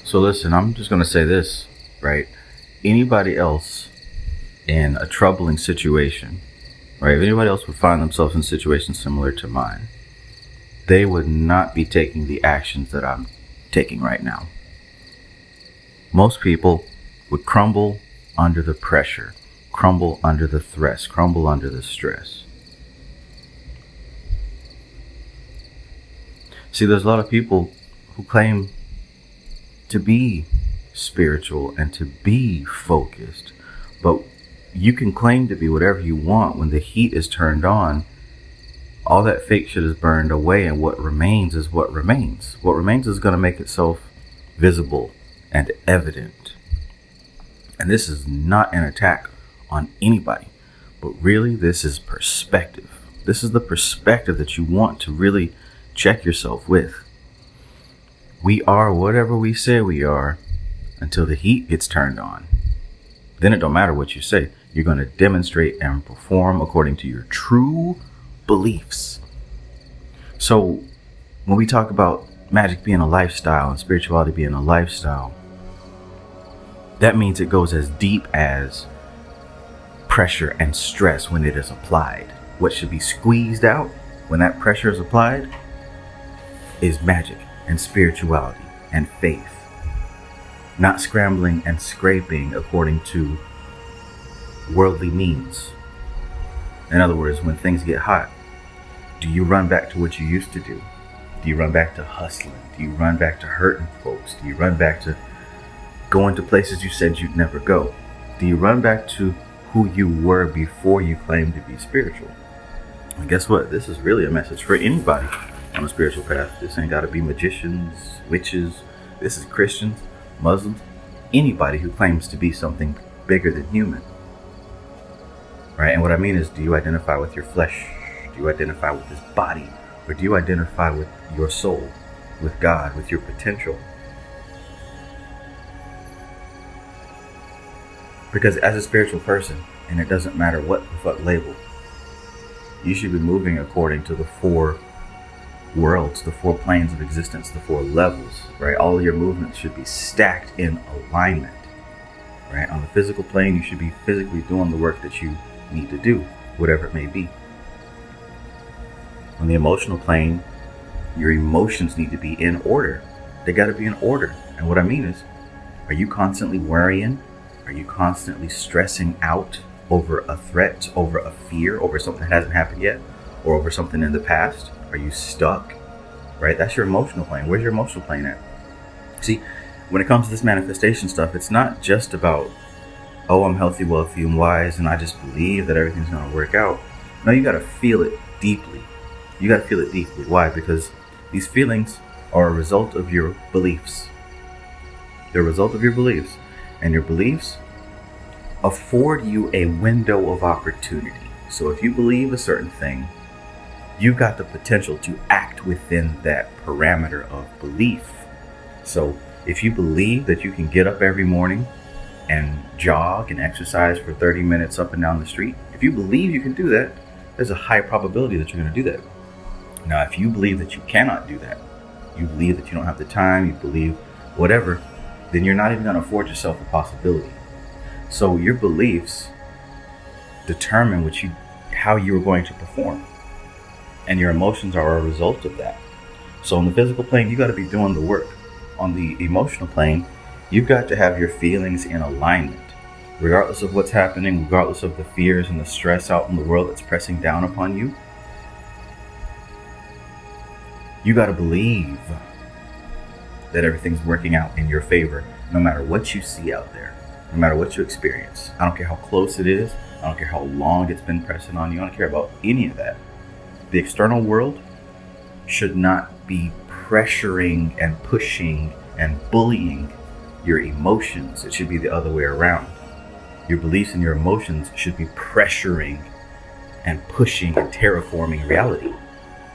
So listen, I'm just going to say this, right? Anybody else in a troubling situation, right? If anybody else would find themselves in a situation similar to mine, they would not be taking the actions that I'm taking right now. Most people would crumble under the pressure, crumble under the stress, crumble under the stress. See, there's a lot of people who claim to be spiritual and to be focused, but you can claim to be whatever you want. When the heat is turned on, all that fake shit is burned away, and what remains is what remains. What remains is going to make itself visible and evident. And this is not an attack on anybody, but really this is perspective. This is the perspective that you want to really check yourself with. We are whatever we say we are until the heat gets turned on. Then it don't matter what you say. You're going to demonstrate and perform according to your true beliefs. So when we talk about magic being a lifestyle and spirituality being a lifestyle, that means it goes as deep as pressure and stress when it is applied. What should be squeezed out when that pressure is applied is magic and spirituality and faith. Not scrambling and scraping according to worldly means. In other words, when things get hot, do you run back to what you used to do? Do you run back to hustling? Do you run back to hurting folks? Do you run back to going to places you said you'd never go? Do you run back to who you were before you claimed to be spiritual? And guess what? This is really a message for anybody on a spiritual path. This ain't got to be magicians, witches. This is Christians, Muslims, anybody who claims to be something bigger than human. Right? And what I mean is, do you identify with your flesh? Do you identify with this body? Or do you identify with your soul, with God, with your potential? Because as a spiritual person, and it doesn't matter what label, you should be moving according to the four worlds, the four planes of existence, the four levels, right? All of your movements should be stacked in alignment, right? On the physical plane, you should be physically doing the work that you need to do, whatever it may be. On the emotional plane, your emotions need to be in order. They got to be in order. And what I mean is, are you constantly worrying? Are you constantly stressing out over a threat, over a fear, over something that hasn't happened yet, or over something in the past? Are you stuck? Right? That's your emotional plane. Where's your emotional plane at? See, when it comes to this manifestation stuff, it's not just about, oh, I'm healthy, wealthy, and wise, and I just believe that everything's going to work out. No, you got to feel it deeply. You got to feel it deeply. Why? Because these feelings are a result of your beliefs. They're a result of your beliefs. And your beliefs afford you a window of opportunity. So if you believe a certain thing, you've got the potential to act within that parameter of belief. So if you believe that you can get up every morning and jog and exercise for 30 minutes up and down the street, if you believe you can do that, there's a high probability that you're going to do that. Now, if you believe that you cannot do that, you believe that you don't have the time, you believe whatever, then you're not even going to afford yourself a possibility. So your beliefs determine how you're going to perform. And your emotions are a result of that. So on the physical plane, you got to be doing the work. On the emotional plane, you've got to have your feelings in alignment. Regardless of what's happening, regardless of the fears and the stress out in the world that's pressing down upon you, you got to believe that everything's working out in your favor, no matter what you see out there, no matter what you experience. I don't care how close it is. I don't care how long it's been pressing on you. I don't care about any of that. The external world should not be pressuring and pushing and bullying your emotions. It should be the other way around. Your beliefs and your emotions should be pressuring and pushing and terraforming reality.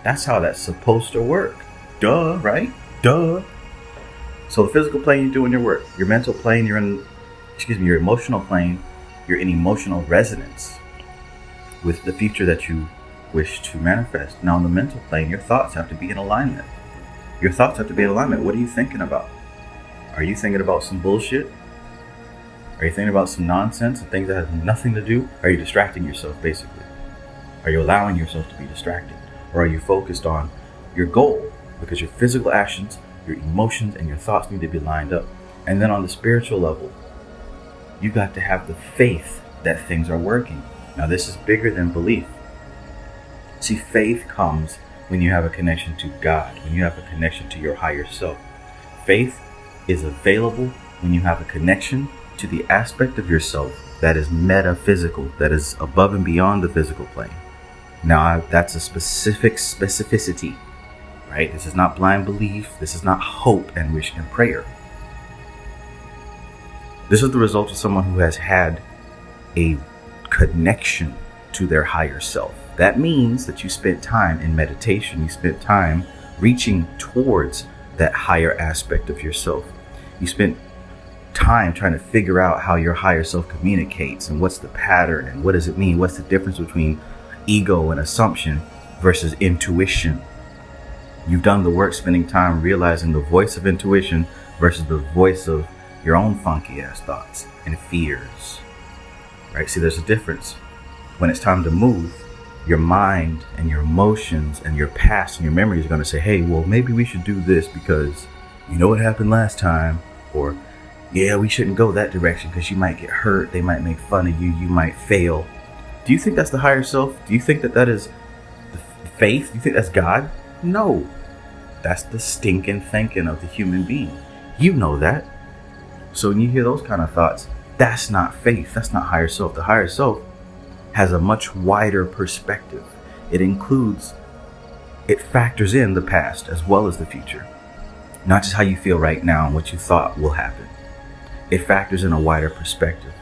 That's how that's supposed to work. Duh, right? Duh. So the physical plane, you're doing your work. Your mental plane, your emotional plane, you're in emotional resonance with the future that you wish to manifest. Now on the mental plane, your thoughts have to be in alignment. Your thoughts have to be in alignment. What are you thinking about? Are you thinking about some bullshit? Are you thinking about some nonsense and things that have nothing to do? Are you distracting yourself, basically? Are you allowing yourself to be distracted? Or are you focused on your goal? Because your physical actions, your emotions, and your thoughts need to be lined up. And then on the spiritual level, you got to have the faith that things are working. Now, this is bigger than belief. See, faith comes when you have a connection to God, when you have a connection to your higher self. Faith is available when you have a connection to the aspect of yourself that is metaphysical, that is above and beyond the physical plane. Now, that's a specificity, right? This is not blind belief. This is not hope and wish and prayer. This is the result of someone who has had a connection to their higher self. That means that you spent time in meditation. You spent time reaching towards that higher aspect of yourself. You spent time trying to figure out how your higher self communicates and what's the pattern and what does it mean? What's the difference between ego and assumption versus intuition? You've done the work spending time realizing the voice of intuition versus the voice of your own funky ass thoughts and fears. Right? See, there's a difference. When it's time to move, your mind and your emotions and your past and your memories are going to say, hey, well, maybe we should do this because you know what happened last time, or yeah, we shouldn't go that direction because you might get hurt. They might make fun of you. You might fail. Do you think that's the higher self? Do you think that that is the faith? Do you think that's God? No. That's the stinking thinking of the human being. You know that. So when you hear those kind of thoughts, that's not faith. That's not higher self. The higher self has a much wider perspective. It factors in the past as well as the future. Not just how you feel right now and what you thought will happen. It factors in a wider perspective.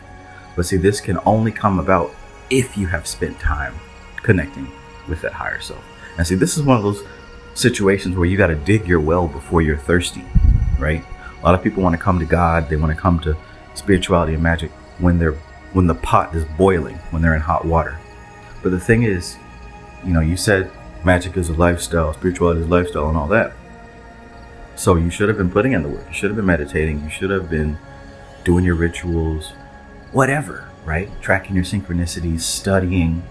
But see, this can only come about if you have spent time connecting with that higher self. And see, this is one of those situations where you got to dig your well before you're thirsty, right? A lot of people want to come to God. They want to come to spirituality and magic when the pot is boiling, when they're in hot water. But the thing is, you said magic is a lifestyle, spirituality is a lifestyle and all that. So you should have been putting in the work. You should have been meditating. You should have been doing your rituals, whatever, right? Tracking your synchronicities, studying.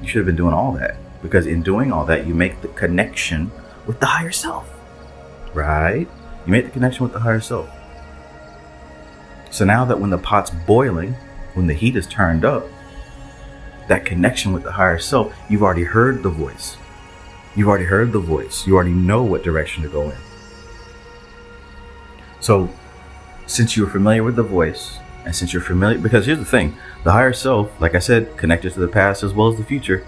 You should have been doing all that, because in doing all that, you make the connection with the higher self, right? You make the connection with the higher self. So now that when the pot's boiling, when the heat is turned up, that connection with the higher self, you've already heard the voice. You already know what direction to go in. So since you're familiar with the voice, and since you're familiar, because here's the thing, the higher self, like I said, connected to the past as well as the future.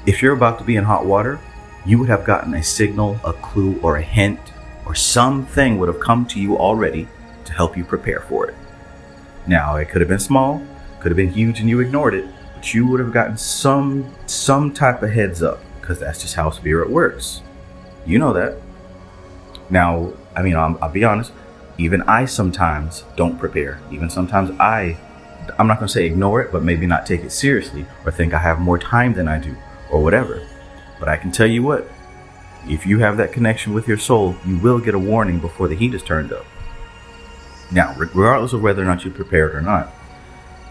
If you're about to be in hot water, you would have gotten a signal, a clue, or a hint, or something would have come to you already to help you prepare for it. Now, it could have been small, could have been huge, and you ignored it, but you would have gotten some type of heads up, because that's just how spirit works. You know that. Now, I'll be honest, even I sometimes don't prepare. Even sometimes I'm not going to say ignore it, but maybe not take it seriously or think I have more time than I do or whatever. But I can tell you what, if you have that connection with your soul, you will get a warning before the heat is turned up. Now, regardless of whether or not you're prepared or not,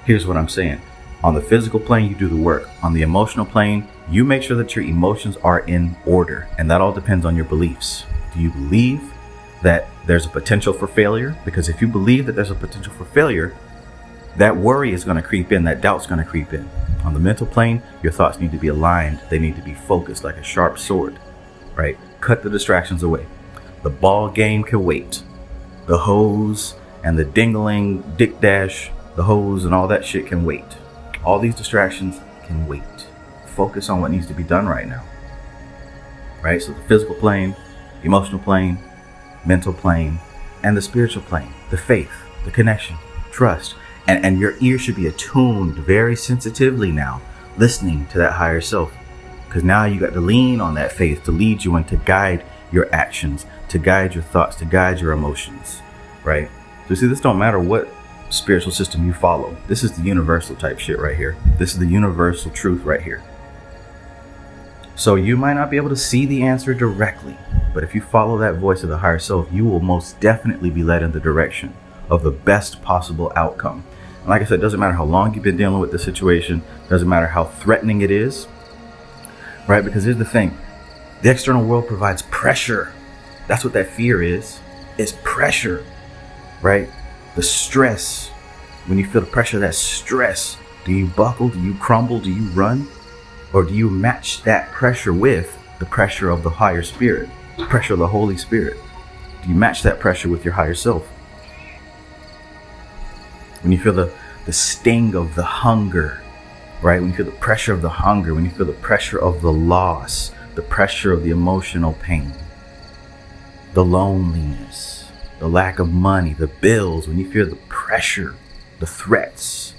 here's what I'm saying. On the physical plane, you do the work. On the emotional plane, you make sure that your emotions are in order. And that all depends on your beliefs. Do you believe that there's a potential for failure? Because if you believe that there's a potential for failure, that worry is going to creep in, that doubt's going to creep in. On the mental plane, your thoughts need to be aligned. They need to be focused like a sharp sword, right? Cut the distractions away. The ball game can wait. The hose and the dingling, dick dash, the hose and all that shit can wait. All these distractions can wait. Focus on what needs to be done right now, right? So the physical plane, the emotional plane, mental plane, and the spiritual plane, the faith, the connection, trust, and your ear should be attuned very sensitively now, listening to that higher self, because now you got to lean on that faith to lead you and to guide your actions, to guide your thoughts, to guide your emotions, right? So see, this don't matter what spiritual system you follow. This is the universal type shit right here. This is the universal truth right here. So you might not be able to see the answer directly, But if you follow that voice of the higher self, you will most definitely be led in the direction of the best possible outcome. And like I said, it doesn't matter how long you've been dealing with the situation, doesn't matter how threatening it is, right? Because here's the thing, the external world provides pressure. That's what that fear is pressure, right? The stress. When you feel the pressure of that stress, do you buckle? Do you crumble? Do you run? Or do you match that pressure with the pressure of the higher spirit, the pressure of the Holy Spirit? Do you match that pressure with your higher self? When you feel the sting of the hunger, right? When you feel the pressure of the hunger, when you feel the pressure of the loss, the pressure of the emotional pain, the loneliness, the lack of money, the bills, when you feel the pressure, the threats,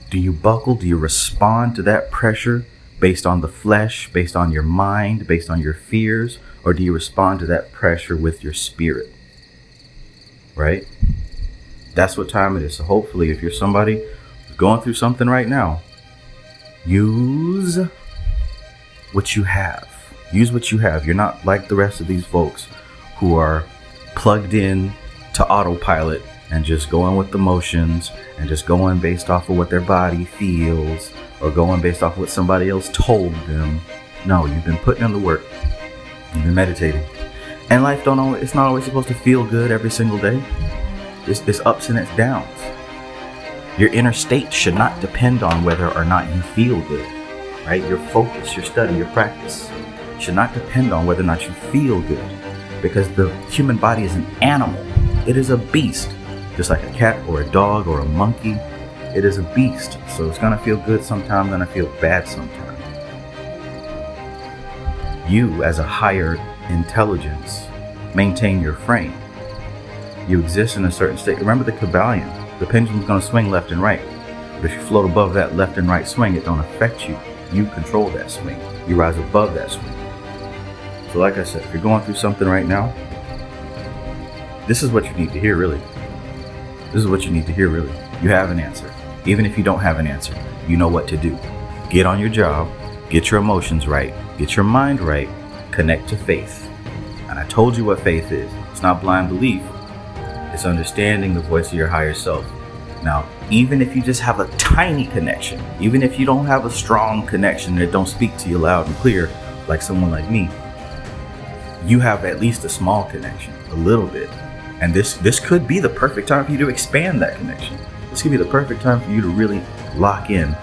do you buckle? Do you respond to that pressure based on the flesh, based on your mind, based on your fears? Or do you respond to that pressure with your spirit? Right? That's what time it is. So hopefully, if you're somebody who's going through something right now, use what you have. Use what you have. You're not like the rest of these folks who are plugged in to autopilot and just going with the motions and just going based off of what their body feels or going based off of what somebody else told them. No, you've been putting in the work. You've been meditating. And life it's not always supposed to feel good every single day. It's ups and it's downs. Your inner state should not depend on whether or not you feel good, right? Your focus, your study, your practice should not depend on whether or not you feel good, because the human body is an animal. It is a beast. Just like a cat or a dog or a monkey, it is a beast. So it's gonna feel good sometimes, gonna feel bad sometimes. You, as a higher intelligence, maintain your frame. You exist in a certain state. Remember the Kabbalion. The pendulum's gonna swing left and right. But if you float above that left and right swing, it don't affect you. You control that swing. You rise above that swing. So like I said, if you're going through something right now, this is what you need to hear, really. This is what you need to hear, really. You have an answer. Even if you don't have an answer, you know what to do. Get on your job, get your emotions right, get your mind right, connect to faith. And I told you what faith is. It's not blind belief. It's understanding the voice of your higher self. Now, even if you just have a tiny connection, even if you don't have a strong connection that don't speak to you loud and clear, like someone like me, you have at least a small connection, a little bit. And this could be the perfect time for you to expand that connection. This could be the perfect time for you to really lock in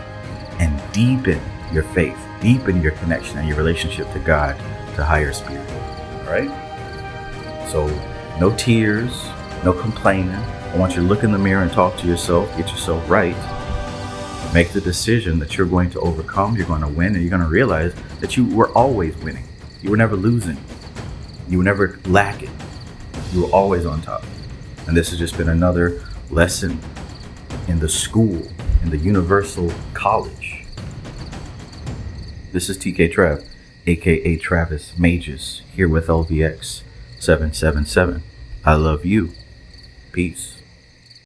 and deepen your faith, deepen your connection and your relationship to God, to higher spirit. All right? So no tears, no complaining. I want you to look in the mirror and talk to yourself, get yourself right. Make the decision that you're going to overcome, you're going to win, and you're going to realize that you were always winning. You were never losing. You were never lacking. You were always on top. And this has just been another lesson in the school, in the universal college. This is TK Trav, aka Travis Magus, here with LVX777. I love you. Peace.